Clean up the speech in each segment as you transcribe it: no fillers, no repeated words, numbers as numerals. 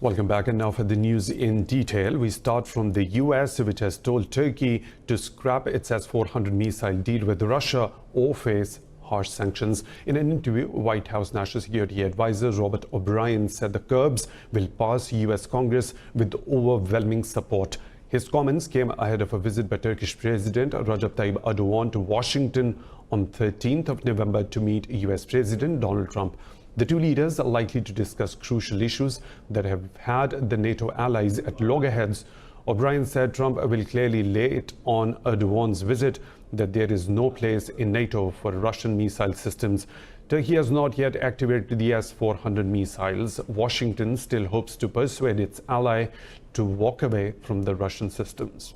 Welcome back, and now for the news in detail. We start from the US, which has told Turkey to scrap its S-400 missile deal with Russia or face harsh sanctions. In an interview, White House National Security Advisor Robert O'Brien said the curbs will pass US Congress with overwhelming support. His comments came ahead of a visit by Turkish President Recep Tayyip Erdogan to Washington on 13th of November to meet US President Donald Trump. The two leaders are likely to discuss crucial issues that have had the NATO allies at loggerheads. O'Brien said Trump will clearly lay it on Erdogan's visit that there is no place in NATO for Russian missile systems. Turkey has not yet activated the S-400 missiles. Washington still hopes to persuade its ally to walk away from the Russian systems.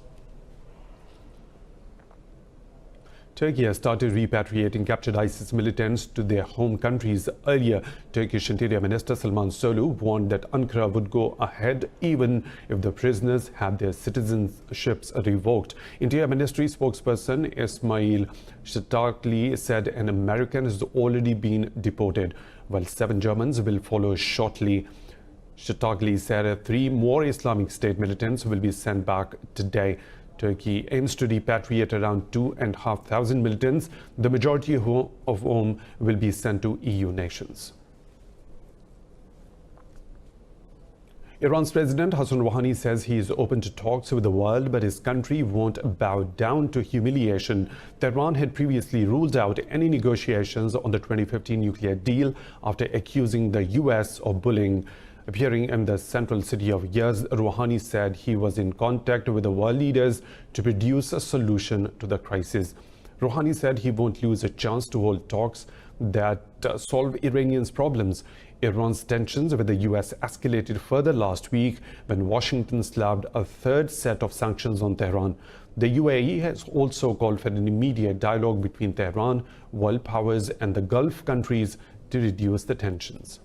Turkey has started repatriating captured ISIS militants to their home countries. Earlier, Turkish Interior Minister Salman Solu warned that Ankara would go ahead even if the prisoners had their citizenships revoked. Interior Ministry spokesperson Ismail Shtaghli said an American has already been deported, while 7 Germans will follow shortly. Shtaghli said 3 more Islamic State militants will be sent back today. Turkey aims to repatriate around 2,500 militants, the majority of whom will be sent to EU nations. Iran's President Hassan Rouhani says he is open to talks with the world, but his country won't bow down to humiliation. Tehran had previously ruled out any negotiations on the 2015 nuclear deal after accusing the US of bullying. Appearing in the central city of Yazd, Rouhani said he was in contact with the world leaders to produce a solution to the crisis. Rouhani said he won't lose a chance to hold talks that solve Iranians' problems. Iran's tensions with the US escalated further last week when Washington slapped a 3rd set of sanctions on Tehran. The UAE has also called for an immediate dialogue between Tehran, world powers, and the Gulf countries to reduce the tensions.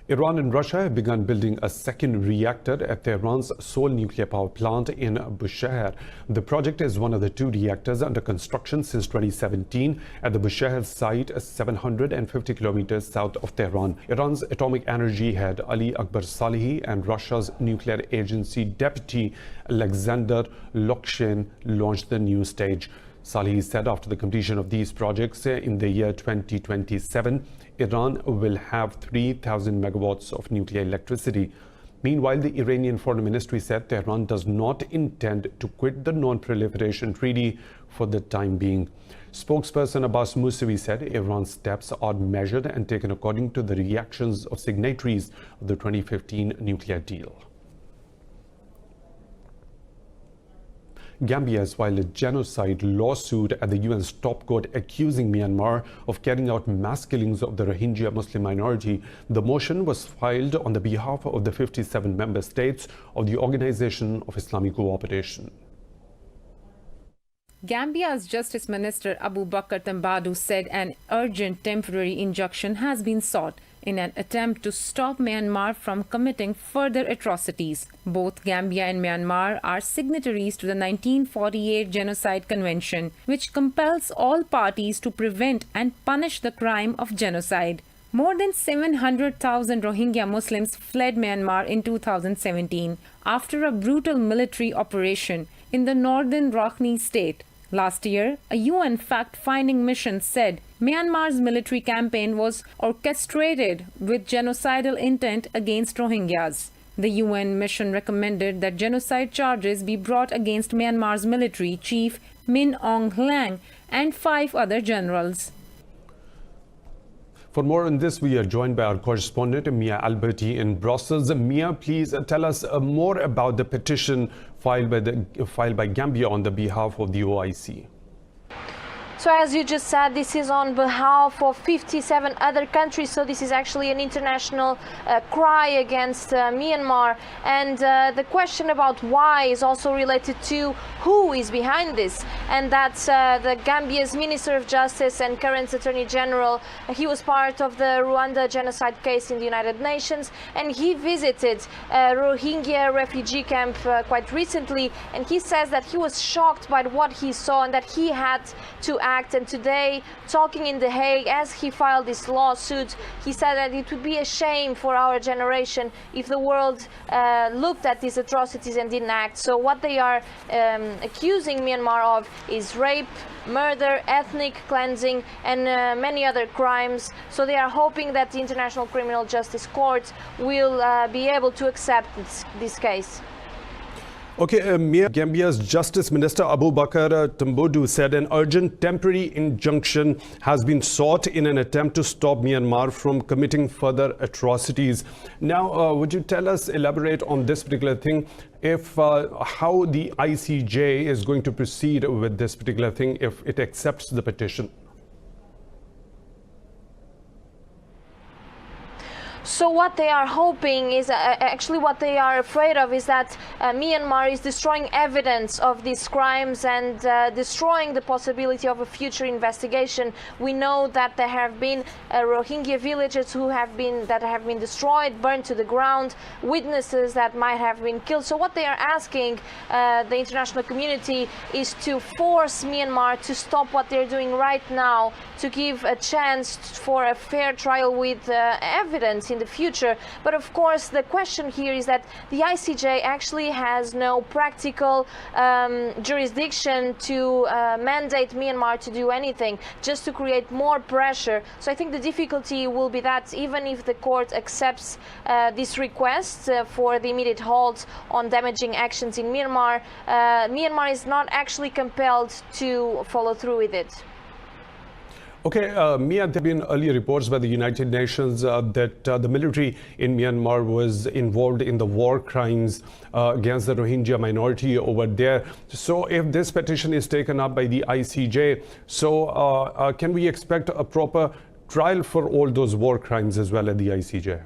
Iran and Russia have begun building a second reactor at Tehran's sole nuclear power plant in Bushehr. The project is one of the 2 reactors under construction since 2017 at the Bushehr site, 750 kilometers south of Tehran. Iran's atomic energy head Ali Akbar Salehi and Russia's nuclear agency deputy Alexander Lokshin launched the new stage. Salehi said after the completion of these projects in the year 2027, Iran will have 3,000 megawatts of nuclear electricity. Meanwhile, the Iranian Foreign Ministry said Tehran does not intend to quit the Non-Proliferation Treaty for the time being. Spokesperson Abbas Mousavi said Iran's steps are measured and taken according to the reactions of signatories of the 2015 nuclear deal. Gambia has filed a genocide lawsuit at the UN's top court accusing Myanmar of carrying out mass killings of the Rohingya Muslim minority. The motion was filed on the behalf of the 57 member states of the Organization of Islamic Cooperation. Gambia's Justice Minister Abu Bakr Tambadou said an urgent temporary injunction has been sought in an attempt to stop Myanmar from committing further atrocities. Both Gambia and Myanmar are signatories to the 1948 Genocide Convention, which compels all parties to prevent and punish the crime of genocide. More than 700,000 Rohingya Muslims fled Myanmar in 2017 after a brutal military operation in the northern Rakhine state. Last year, a UN fact-finding mission said Myanmar's military campaign was orchestrated with genocidal intent against Rohingyas. The UN mission recommended that genocide charges be brought against Myanmar's military chief Min Aung Hlaing and 5 other generals. For more on this, we are joined by our correspondent, Mia Alberti in Brussels. Mia, please tell us more about the petition filed by Gambia on the behalf of the OIC. So as you just said, this is on behalf of 57 other countries. So this is actually an international cry against Myanmar. And the question about why is also related to who is behind this. And that's the Gambia's Minister of Justice and current Attorney General. He was part of the Rwanda genocide case in the United Nations. And he visited Rohingya refugee camp quite recently. And he says that he was shocked by what he saw and that he had to act act. And today, talking in The Hague, as he filed this lawsuit, he said that it would be a shame for our generation if the world looked at these atrocities and didn't act. So what they are accusing Myanmar of is rape, murder, ethnic cleansing, and many other crimes. So they are hoping that the International Criminal Justice Court will be able to accept this case. Okay, Gambia's Justice Minister Abu Bakr Tambodu said an urgent temporary injunction has been sought in an attempt to stop Myanmar from committing further atrocities. Now, would you elaborate on this particular thing, if how the ICJ is going to proceed with this particular thing if it accepts the petition? So what they are hoping is, actually what they are afraid of is that Myanmar is destroying evidence of these crimes and destroying the possibility of a future investigation. We know that there have been Rohingya villages that have been destroyed, burned to the ground, witnesses that might have been killed. So what they are asking the international community is to force Myanmar to stop what they're doing right now, to give a chance for a fair trial with evidence in the future. But of course the question here is that the ICJ actually has no practical jurisdiction to mandate Myanmar to do anything, just to create more pressure. So I think the difficulty will be that even if the court accepts this request for the immediate halt on damaging actions in Myanmar, Myanmar is not actually compelled to follow through with it. Okay, Mia, there have been earlier reports by the United Nations that the military in Myanmar was involved in the war crimes against the Rohingya minority over there. So if this petition is taken up by the ICJ, so can we expect a proper trial for all those war crimes as well at the ICJ?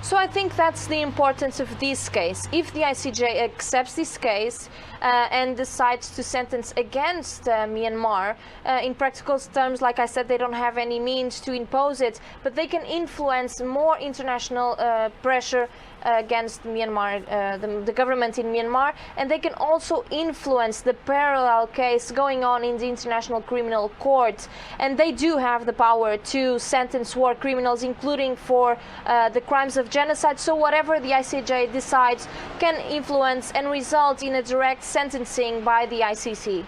So I think that's the importance of this case. If the ICJ accepts this case and decides to sentence against Myanmar, in practical terms, like I said, they don't have any means to impose it, but they can influence more international pressure against Myanmar, the government in Myanmar, and they can also influence the parallel case going on in the International Criminal Court. And they do have the power to sentence war criminals, including for the crimes of genocide. So whatever the ICJ decides can influence and result in a direct sentencing by the ICC.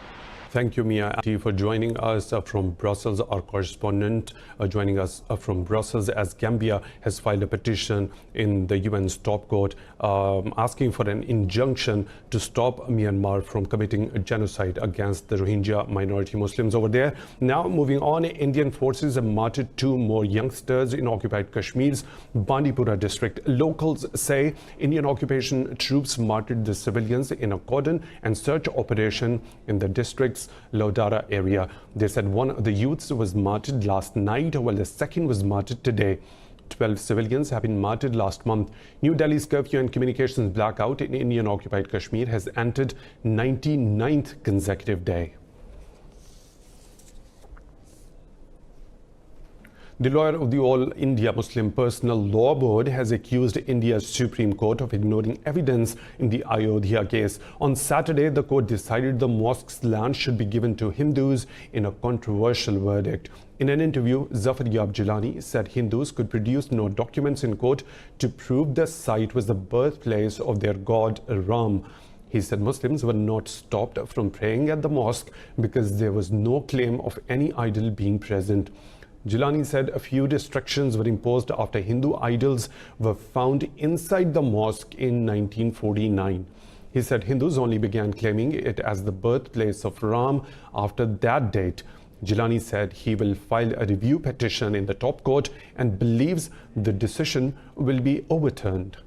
Thank you, Mia, for joining us from Brussels, our correspondent joining us from Brussels, as Gambia has filed a petition in the UN's top court asking for an injunction to stop Myanmar from committing a genocide against the Rohingya minority Muslims over there. Now, moving on, Indian forces have martyred 2 more youngsters in occupied Kashmir's Bandipora district. Locals say Indian occupation troops martyred the civilians in a cordon and search operation in the district's Laudara area. They said one of the youths was martyred last night, while the second was martyred today. 12 civilians have been martyred last month. New Delhi's curfew and communications blackout in Indian-occupied Kashmir has entered 99th consecutive day. The lawyer of the All India Muslim Personal Law Board has accused India's Supreme Court of ignoring evidence in the Ayodhya case. On Saturday, the court decided the mosque's land should be given to Hindus in a controversial verdict. In an interview, Zafar Yab Jilani said Hindus could produce no documents in court to prove the site was the birthplace of their god Ram. He said Muslims were not stopped from praying at the mosque because there was no claim of any idol being present. Jilani said a few restrictions were imposed after Hindu idols were found inside the mosque in 1949. He said Hindus only began claiming it as the birthplace of Ram after that date. Jilani said he will file a review petition in the top court and believes the decision will be overturned.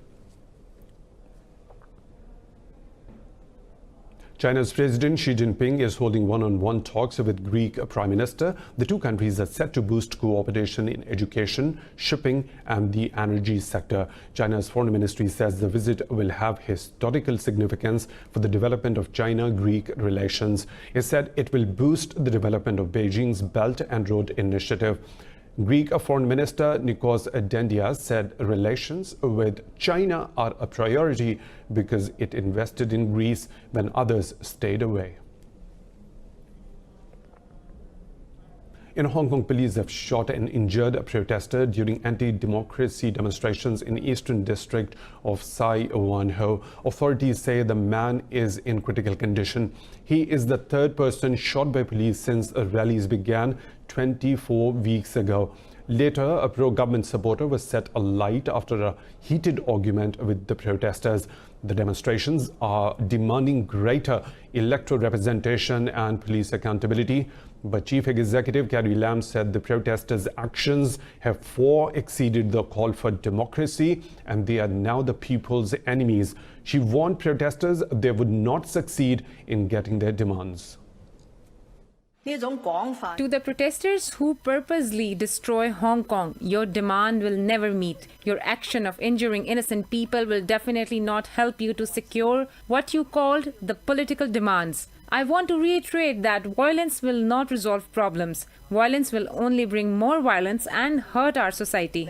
China's President Xi Jinping is holding one-on-one talks with Greek Prime Minister. The two countries are set to boost cooperation in education, shipping and the energy sector. China's foreign ministry says the visit will have historical significance for the development of China-Greek relations. It said it will boost the development of Beijing's Belt and Road Initiative. Greek Foreign Minister Nikos Dendias said relations with China are a priority because it invested in Greece when others stayed away. In Hong Kong, police have shot and injured a protester during anti-democracy demonstrations in the eastern district of Sai Wan Ho. Authorities say the man is in critical condition. He is the third person shot by police since rallies began 24 weeks ago. Later, a pro-government supporter was set alight after a heated argument with the protesters. The demonstrations are demanding greater electoral representation and police accountability. But Chief Executive Carrie Lam said the protesters' actions have far exceeded the call for democracy and they are now the people's enemies. She warned protesters they would not succeed in getting their demands. To the protesters who purposely destroy Hong Kong, your demand will never meet. Your action of injuring innocent people will definitely not help you to secure what you called the political demands. I want to reiterate that violence will not resolve problems. Violence will only bring more violence and hurt our society.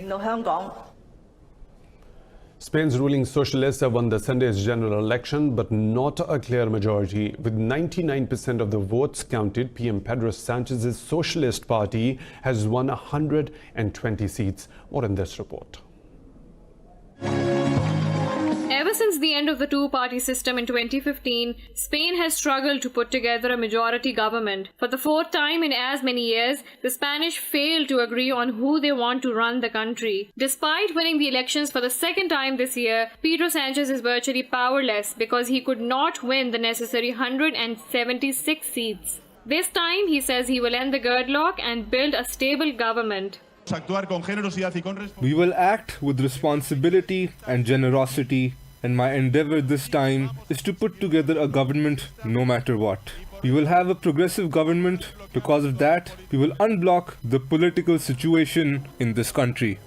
Spain's ruling socialists have won the Sunday's general election, but not a clear majority. With 99% of the votes counted, PM Pedro Sanchez's Socialist Party has won 120 seats. More in this report. Ever since the end of the two-party system in 2015, Spain has struggled to put together a majority government. For the fourth time in as many years, the Spanish failed to agree on who they want to run the country. Despite winning the elections for the second time this year, Pedro Sanchez is virtually powerless because he could not win the necessary 176 seats. This time, he says he will end the gridlock and build a stable government. We will act with responsibility and generosity, and my endeavor this time is to put together a government no matter what. We will have a progressive government. Because of that, we will unblock the political situation in this country.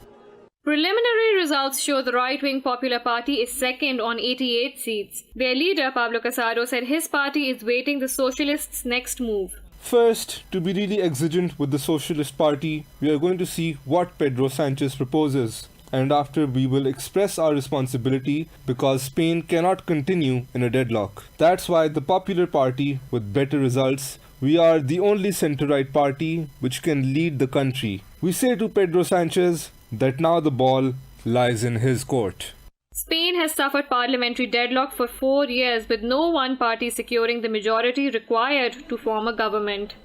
Preliminary results show the right-wing Popular Party is second on 88 seats. Their leader, Pablo Casado, said his party is waiting the Socialists' next move. First, to be really exigent with the Socialist Party, we are going to see what Pedro Sanchez proposes. And after, we will express our responsibility because Spain cannot continue in a deadlock. That's why the Popular Party, with better results, we are the only centre-right party which can lead the country. We say to Pedro Sanchez that now the ball lies in his court. Spain has suffered parliamentary deadlock for 4 years with no one party securing the majority required to form a government.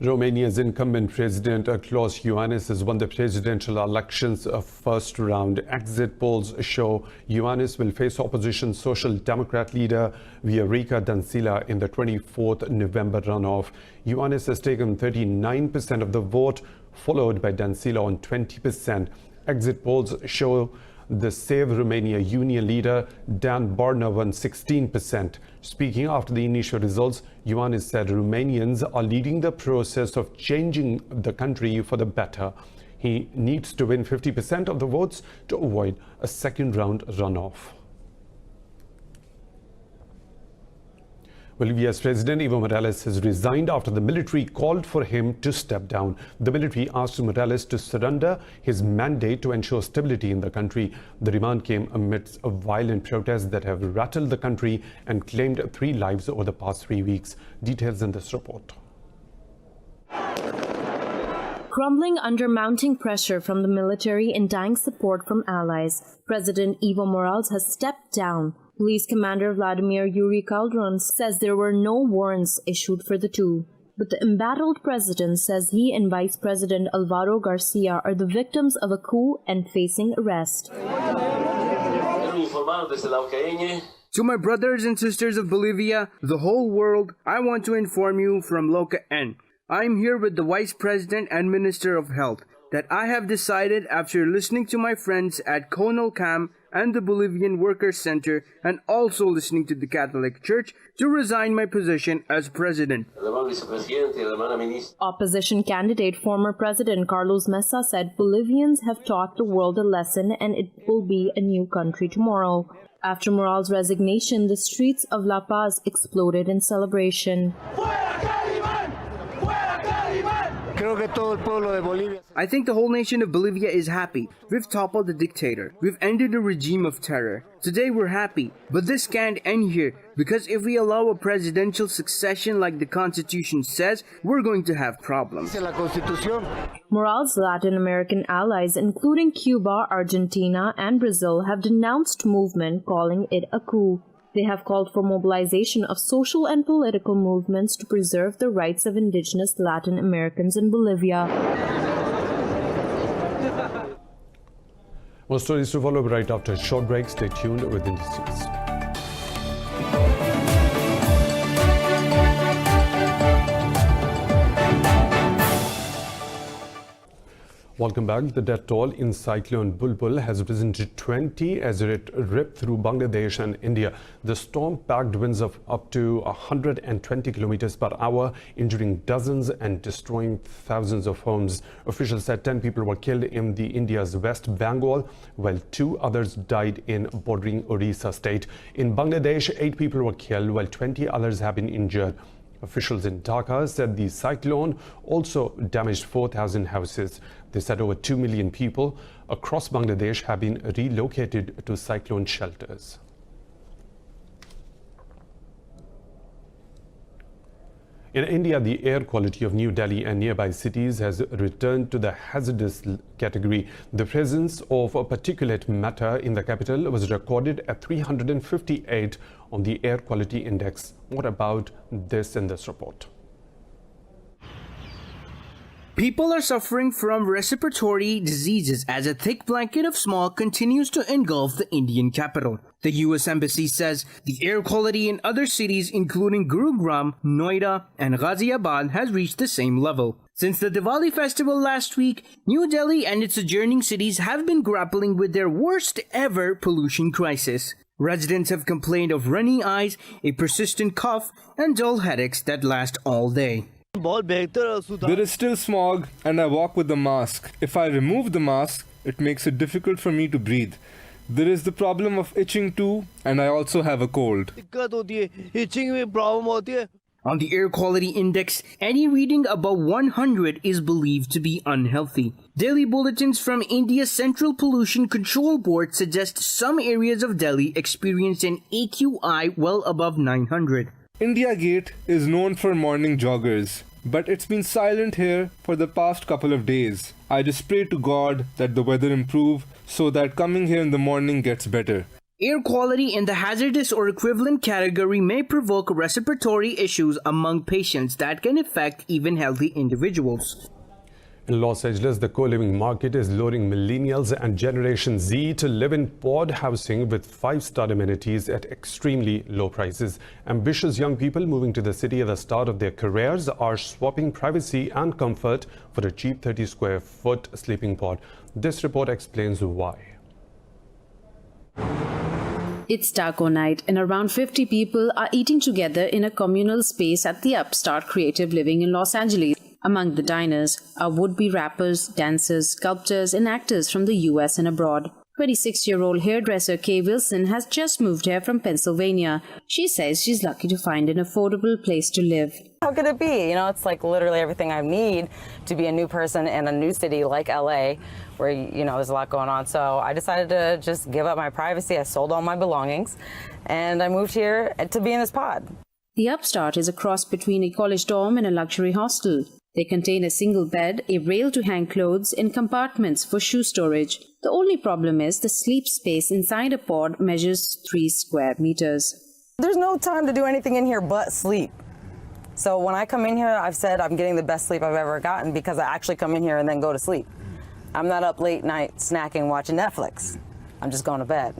Romania's incumbent President Klaus Iohannis has won the presidential elections first round. Exit polls show Iohannis will face opposition Social Democrat leader Viorica Dăncilă in the 24th November runoff. Iohannis has taken 39% of the vote, followed by Dăncilă on 20%. Exit polls show the Save Romania Union leader Dan Barna won 16%. Speaking after the initial results, Iohannis said Romanians are leading the process of changing the country for the better. He needs to win 50% of the votes to avoid a second round runoff. Bolivia's President Evo Morales has resigned after the military called for him to step down. The military asked Morales to surrender his mandate to ensure stability in the country. The demand came amidst a violent protests that have rattled the country and claimed 3 lives over the past 3 weeks. Details in this report. Crumbling under mounting pressure from the military and dying support from allies, President Evo Morales has stepped down. Police Commander Vladimir Yuri Calderon says there were no warrants issued for the two. But the embattled president says he and Vice President Alvaro Garcia are the victims of a coup and facing arrest. To my brothers and sisters of Bolivia, the whole world, I want to inform you from Loca N. I am here with the Vice President and Minister of Health that I have decided after listening to my friends at CONALCAM and the Bolivian Workers' Center and also listening to the Catholic Church to resign my position as president. Opposition candidate former President Carlos Mesa said Bolivians have taught the world a lesson and it will be a new country tomorrow. After Morales' resignation, the streets of La Paz exploded in celebration. Creo I think the whole nation of Bolivia is happy. We've toppled the dictator. We've ended a regime of terror. Today we're happy. But this can't end here, because if we allow a presidential succession like the Constitution says, we're going to have problems. Morales' Latin American allies, including Cuba, Argentina, and Brazil, have denounced movement, calling it a coup. They have called for mobilization of social and political movements to preserve the rights of indigenous Latin Americans in Bolivia. More stories to follow right after a short break. Stay tuned with Indus News. Welcome back. The death toll in Cyclone Bulbul has risen to 20 as it ripped through Bangladesh and India. The storm packed winds of up to 120 kilometers per hour, injuring dozens and destroying thousands of homes. Officials said 10 people were killed in the India's West Bengal, while 2 others died in bordering Orissa state. In Bangladesh, 8 people were killed, while 20 others have been injured. Officials in Dhaka said the cyclone also damaged 4,000 houses. They said over 2 million people across Bangladesh have been relocated to cyclone shelters. In India, the air quality of New Delhi and nearby cities has returned to the hazardous category. The presence of particulate matter in the capital was recorded at 358 on the air quality index. What about this in this report? People are suffering from respiratory diseases as a thick blanket of smog continues to engulf the Indian capital. The US Embassy says the air quality in other cities including Gurugram, Noida and Ghaziabad has reached the same level. Since the Diwali festival last week, New Delhi and its adjoining cities have been grappling with their worst ever pollution crisis. Residents have complained of runny eyes, a persistent cough and dull headaches that last all day. There is still smog and I walk with a mask. If I remove the mask, it makes it difficult for me to breathe. There is the problem of itching too, and I also have a cold. On the air quality index, any reading above 100 is believed to be unhealthy. Daily bulletins from India's Central Pollution Control Board suggest some areas of Delhi experience an AQI well above 900. India Gate is known for morning joggers, but it's been silent here for the past couple of days. I just pray to God that the weather improve so that coming here in the morning gets better. Air quality in the hazardous or equivalent category may provoke respiratory issues among patients that can affect even healthy individuals. In Los Angeles, the co-living market is luring millennials and Generation Z to live in pod housing with 5-star amenities at extremely low prices. Ambitious young people moving to the city at the start of their careers are swapping privacy and comfort for a cheap 30-square-foot sleeping pod. This report explains why. It's taco night and around 50 people are eating together in a communal space at the Upstart Creative Living in Los Angeles. Among the diners are would-be rappers, dancers, sculptors and actors from the US and abroad. 26-year-old hairdresser Kay Wilson has just moved here from Pennsylvania. She says she's lucky to find an affordable place to live. How could it be? You know, it's like literally everything I need to be a new person in a new city like LA, where, you know, there's a lot going on. So I decided to just give up my privacy. I sold all my belongings and I moved here to be in this pod. The Upstart is a cross between a college dorm and a luxury hostel. They contain a single bed, a rail to hang clothes, and compartments for shoe storage. The only problem is the sleep space inside a pod measures 3 square meters. There's no time to do anything in here but sleep. So when I come in here, I've said I'm getting the best sleep I've ever gotten because I actually come in here and then go to sleep. I'm not up late night snacking, watching Netflix. I'm just going to bed.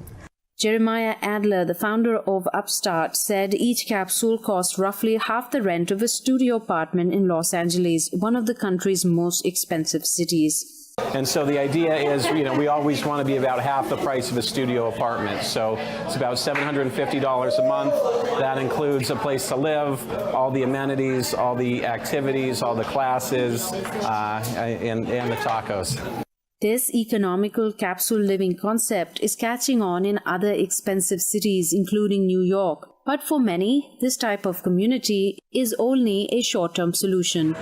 Jeremiah Adler, the founder of Upstart, said each capsule cost roughly half the rent of a studio apartment in Los Angeles, one of the country's most expensive cities. And so the idea is, you know, we always want to be about half the price of a studio apartment. So it's about $750 a month. That includes a place to live, all the amenities, all the activities, all the classes, and the tacos. This economical capsule living concept is catching on in other expensive cities, including New York. But for many, this type of community is only a short-term solution.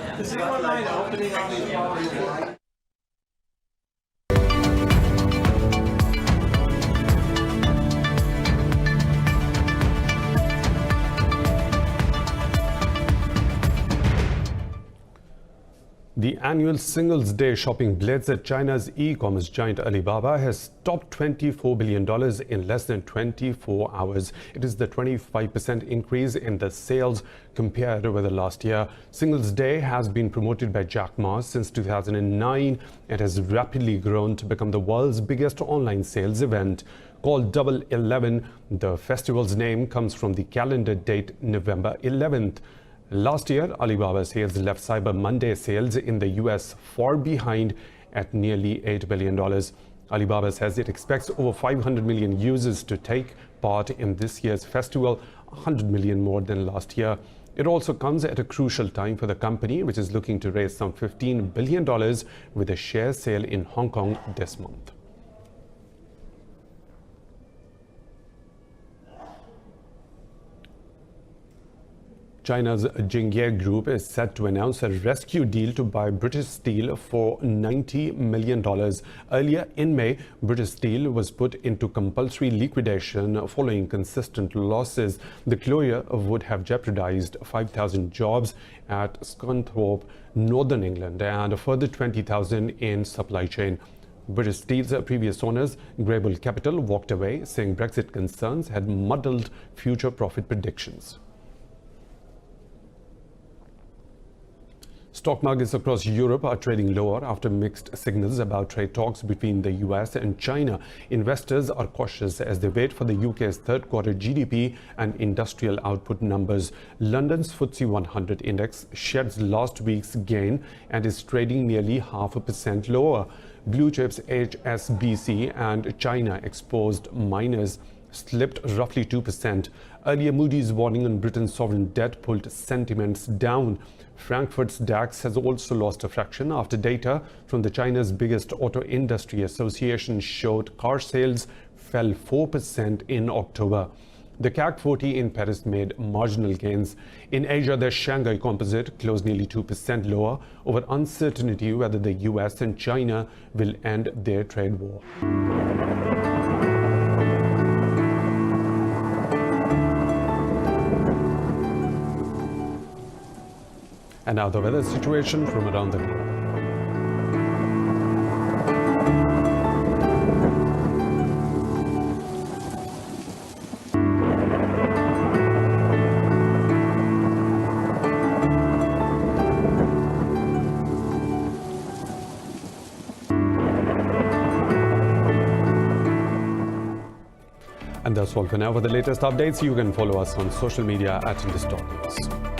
The annual Singles Day shopping blitz at China's e-commerce giant Alibaba has topped $24 billion in less than 24 hours. It is the 25% increase in the sales compared with the last year. Singles Day has been promoted by Jack Ma since 2009 and has rapidly grown to become the world's biggest online sales event. Called Double 11, the festival's name comes from the calendar date November 11th. Last year, Alibaba sales left Cyber Monday sales in the US far behind at nearly $8 billion. Alibaba says it expects over 500 million users to take part in this year's festival, 100 million more than last year. It also comes at a crucial time for the company, which is looking to raise some $15 billion with a share sale in Hong Kong this month. China's Jinping Group is set to announce a rescue deal to buy British Steel for $90 million. Earlier in May, British Steel was put into compulsory liquidation following consistent losses. The closure would have jeopardized 5,000 jobs at Scunthorpe, Northern England, and a further 20,000 in supply chain. British Steel's previous owners, Grable Capital, walked away, saying Brexit concerns had muddled future profit predictions. Stock markets across Europe are trading lower after mixed signals about trade talks between the US and China. Investors are cautious as they wait for the UK's third quarter GDP and industrial output numbers. London's FTSE 100 index sheds last week's gain and is trading nearly 0.5% lower. Blue chips HSBC and China exposed miners slipped roughly 2%. Earlier, Moody's warning on Britain's sovereign debt pulled sentiments down. Frankfurt's DAX has also lost a fraction after data from China's biggest auto industry association showed car sales fell 4% in October. The CAC 40 in Paris made marginal gains. In Asia, the Shanghai Composite closed nearly 2% lower over uncertainty whether the US and China will end their trade war. And now the weather situation from around the globe. And that's all for now. For the latest updates, you can follow us on social media at Indus News.